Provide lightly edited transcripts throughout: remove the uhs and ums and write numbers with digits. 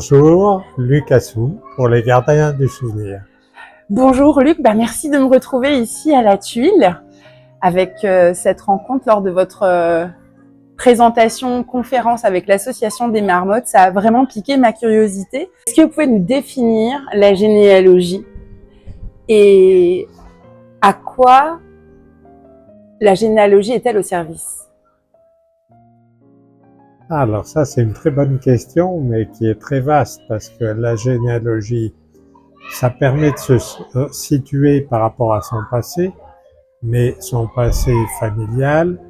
Bonjour, Luc Assou pour les Gardiens du Souvenir. Bonjour Luc, merci de me retrouver ici à la Tuile avec cette rencontre lors de votre présentation conférence avec l'association des marmottes. Ça a vraiment piqué ma curiosité. Est-ce que vous pouvez nous définir la généalogie et à quoi la généalogie est-elle au service? Alors ça c'est une très bonne question mais qui est très vaste parce que la généalogie ça permet de se situer par rapport à son passé, mais son passé familial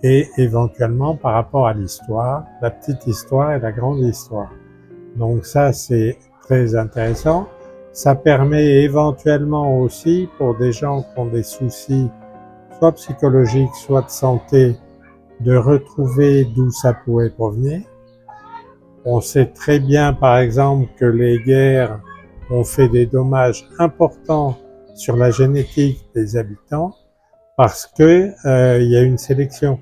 et éventuellement par rapport à l'histoire, la petite histoire et la grande histoire. Donc ça c'est très intéressant. Ça permet éventuellement aussi pour des gens qui ont des soucis soit psychologiques, soit de santé, de retrouver d'où ça pouvait provenir. On sait très bien par exemple que les guerres ont fait des dommages importants sur la génétique des habitants parce que il y a une sélection.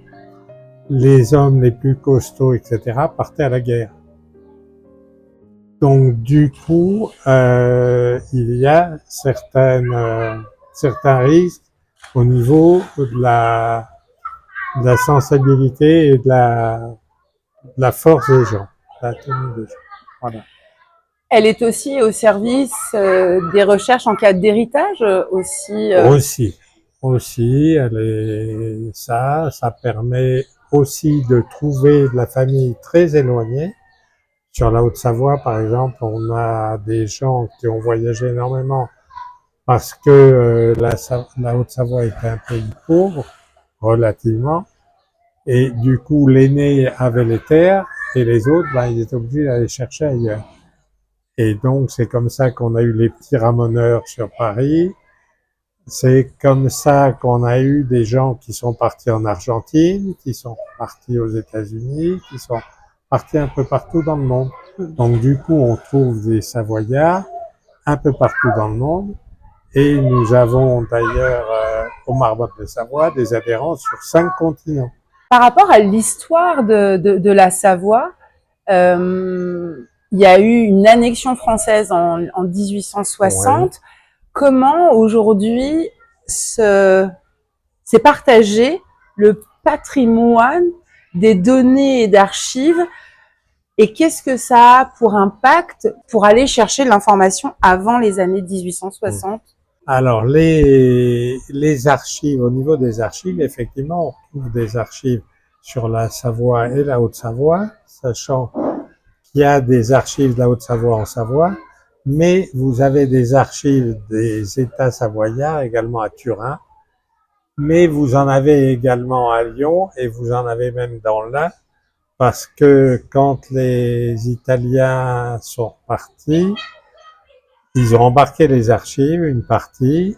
Les hommes les plus costauds, etc. partaient à la guerre. Donc du coup, il y a certains risques au niveau de la sensibilité et de la force des gens, de la tenue des gens. Voilà. Elle est aussi au service des recherches en cas d'héritage aussi. Aussi, ça permet aussi de trouver de la famille très éloignée. Sur la Haute-Savoie, par exemple, on a des gens qui ont voyagé énormément parce que la Haute-Savoie était un pays pauvre, relativement, et du coup, l'aîné avait les terres, et les autres, ils étaient obligés d'aller chercher ailleurs. Et donc, c'est comme ça qu'on a eu les petits ramoneurs sur Paris. C'est comme ça qu'on a eu des gens qui sont partis en Argentine, qui sont partis aux États-Unis, qui sont partis un peu partout dans le monde. Donc du coup, on trouve des Savoyards un peu partout dans le monde. Et nous avons d'ailleurs aux Marmottes de Savoie des adhérents sur 5 continents. Par rapport à l'histoire de la Savoie, il y a eu une annexion française en 1860. Ouais. Comment aujourd'hui s'est partagé le patrimoine des données et d'archives et qu'est-ce que ça a pour impact pour aller chercher l'information avant les années 1860? Alors les archives, au niveau des archives, effectivement, on trouve des archives sur la Savoie et la Haute-Savoie, sachant qu'il y a des archives de la Haute-Savoie en Savoie, mais vous avez des archives des États savoyards également à Turin, mais vous en avez également à Lyon et vous en avez même dans l'Ain, parce que quand les Italiens sont partis, ils ont embarqué les archives, une partie.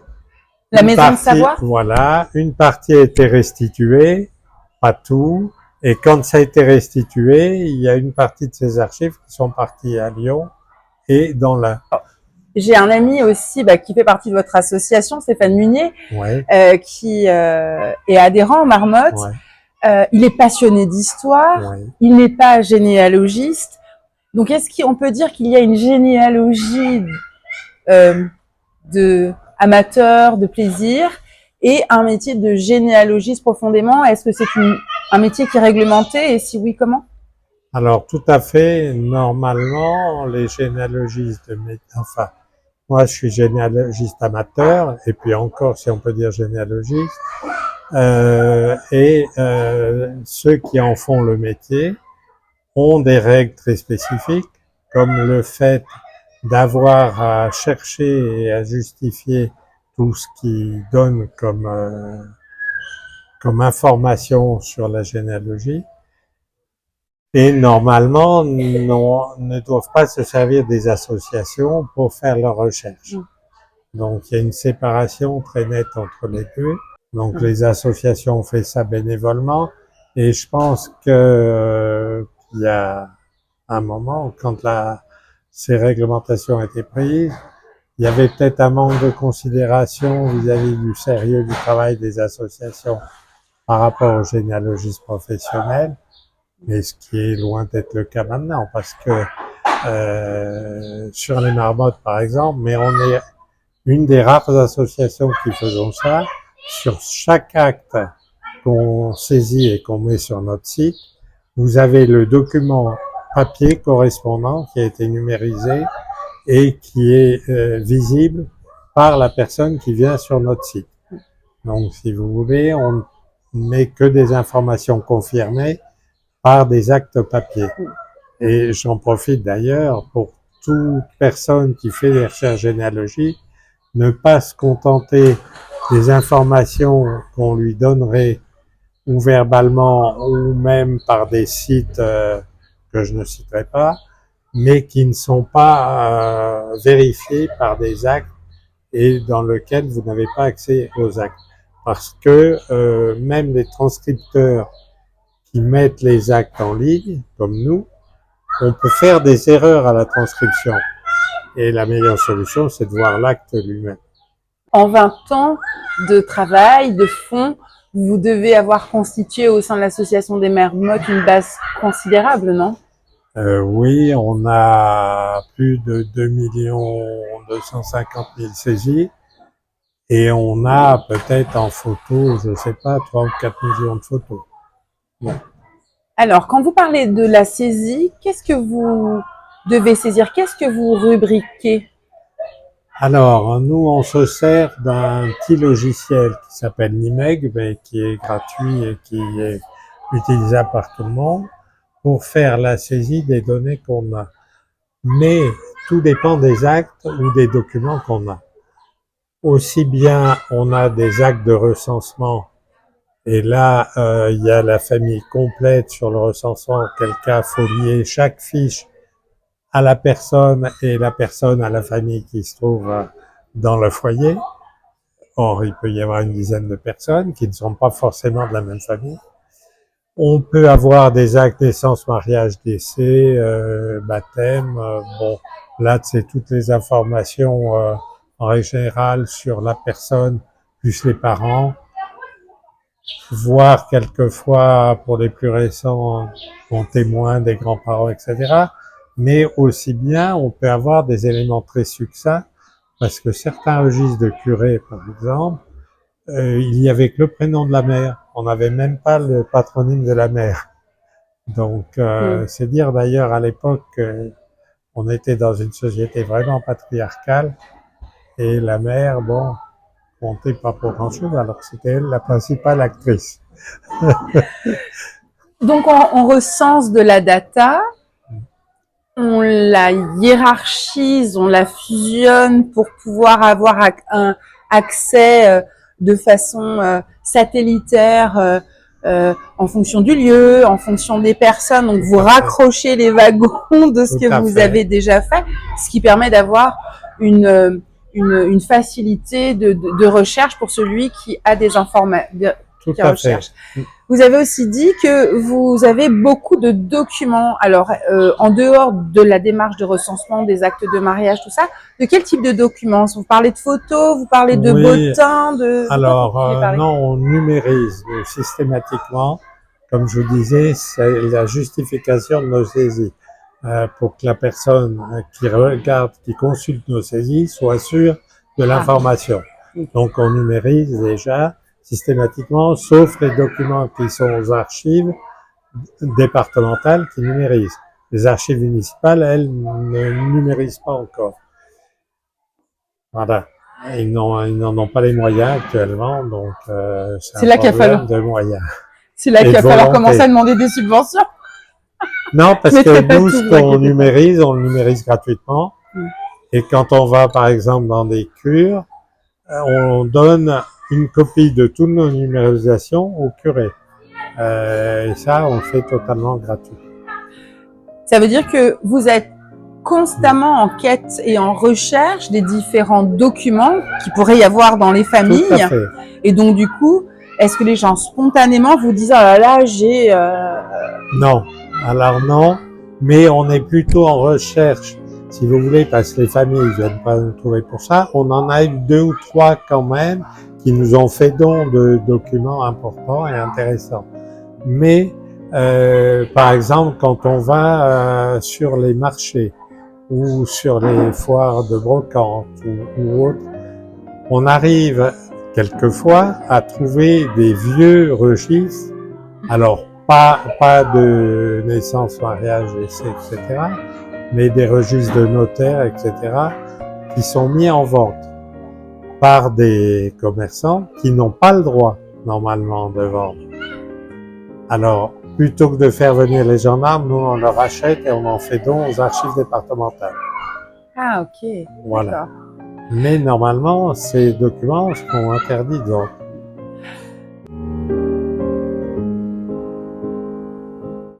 La maison de Savoie ? Voilà, une partie a été restituée, pas tout, et quand ça a été restitué, il y a une partie de ces archives qui sont parties à Lyon et dans l'Ain. J'ai un ami aussi qui fait partie de votre association, Stéphane Munier, ouais. Qui est adhérent aux Marmottes. Ouais. Il est passionné d'histoire, ouais. Il n'est pas généalogiste. Donc est-ce qu'on peut dire qu'il y a une généalogie de amateur, de plaisir, et un métier de généalogiste profondément? Est-ce que c'est un métier qui est réglementé, et si oui, comment? Alors tout à fait, normalement, les généalogistes, enfin, moi je suis généalogiste amateur, et puis encore si on peut dire généalogiste, ceux qui en font le métier ont des règles très spécifiques, comme le fait d'avoir à chercher et à justifier tout ce qui donne comme information sur la généalogie. Et normalement, ne doivent pas se servir des associations pour faire leurs recherches. Donc, il y a une séparation très nette entre les deux. Donc, les associations ont fait ça bénévolement. Et je pense que il y a un moment, quand ces réglementations ont été prises, il y avait peut-être un manque de considération vis-à-vis du sérieux du travail des associations par rapport aux généalogistes professionnels, mais ce qui est loin d'être le cas maintenant, parce que sur les marmottes par exemple, mais on est une des rares associations qui faisons ça. Sur chaque acte qu'on saisit et qu'on met sur notre site, vous avez le document papier correspondant qui a été numérisé et qui est visible par la personne qui vient sur notre site. Donc, si vous voulez, on met que des informations confirmées par des actes papier. Et j'en profite d'ailleurs pour toute personne qui fait des recherches généalogiques, ne pas se contenter des informations qu'on lui donnerait ou verbalement ou même par des sites que je ne citerai pas, mais qui ne sont pas vérifiés par des actes et dans lesquels vous n'avez pas accès aux actes. Parce que même les transcripteurs qui mettent les actes en ligne, comme nous, on peut faire des erreurs à la transcription. Et la meilleure solution, c'est de voir l'acte lui-même. En 20 ans de travail, de fond, vous devez avoir constitué au sein de l'association des marmottes une base considérable, non? Oui, on a plus de 2 250 000 saisies et on a peut-être en photo, je sais pas, 3 ou 4 millions de photos. Ouais. Alors, quand vous parlez de la saisie, qu'est-ce que vous devez saisir? Qu'est-ce que vous rubriquez? Alors, nous, on se sert d'un petit logiciel qui s'appelle Nimeg, mais qui est gratuit et qui est utilisable par tout le monde pour faire la saisie des données qu'on a. Mais tout dépend des actes ou des documents qu'on a. Aussi bien on a des actes de recensement et là il y a la famille complète sur le recensement, auquel cas faut lier chaque fiche à la personne et la personne à la famille qui se trouve dans le foyer. Or il peut y avoir une dizaine de personnes qui ne sont pas forcément de la même famille. On peut avoir des actes naissance, mariage, décès, baptême. Bon, là c'est toutes les informations en règle générale sur la personne plus les parents, voire quelquefois pour les plus récents, on témoin des grands-parents, etc. Mais aussi bien, on peut avoir des éléments très succincts parce que certains registres de curés, par exemple, il y avait que le prénom de la mère. On n'avait même pas le patronyme de la mère. Donc, c'est dire d'ailleurs à l'époque on était dans une société vraiment patriarcale et la mère, bon, comptait pas pour grand-chose, alors c'était elle la principale actrice. Donc, on recense de la data, on la hiérarchise, on la fusionne pour pouvoir avoir un accès de façon satellitaire en fonction du lieu, en fonction des personnes. Donc, vous raccrochez les wagons de ce que vous avez déjà fait, ce qui permet d'avoir une facilité de recherche pour celui qui a des informations, qui recherche. Vous avez aussi dit que vous avez beaucoup de documents. Alors, en dehors de la démarche de recensement des actes de mariage, tout ça, de quel type de documents? Vous parlez de photos, vous parlez de bottins, de... Alors, non, on numérise systématiquement. Comme je vous disais, c'est la justification de nos saisies. Pour que la personne qui regarde, qui consulte nos saisies soit sûre de l'information. Donc, on numérise déjà systématiquement, sauf les documents qui sont aux archives départementales qui numérisent. Les archives municipales, elles, ne numérisent pas encore. Voilà. Ils n'en ont pas les moyens actuellement, donc c'est un problème de moyens. C'est là qu'il va falloir commencer à demander des subventions. Non, parce que nous, ce qu'on numérise, on le numérise gratuitement. Et quand on va, par exemple, dans des cures, on donne une copie de toutes nos numérisations au curé. Et ça, on le fait totalement gratuit. Ça veut dire que vous êtes constamment en quête et en recherche des différents documents qu'il pourrait y avoir dans les familles. Tout à fait. Et donc, du coup, est-ce que les gens spontanément vous disent « Ah là là, j'ai… Non. Alors non, mais on est plutôt en recherche, si vous voulez, parce que les familles ne viennent pas nous trouver pour ça. On en a eu 2 ou 3 quand même qui nous ont fait don de documents importants et intéressants. Mais Par exemple, quand on va sur les marchés ou sur les foires de brocante ou autres, on arrive quelquefois à trouver des vieux registres, alors pas de naissance, mariage, décès, etc., mais des registres de notaires, etc., qui sont mis en vente par des commerçants qui n'ont pas le droit, normalement, de vendre. Alors, plutôt que de faire venir les gendarmes, nous, on leur achète et on en fait don aux archives départementales. Ah, ok. Voilà. D'accord. Mais normalement, ces documents sont interdits de vente.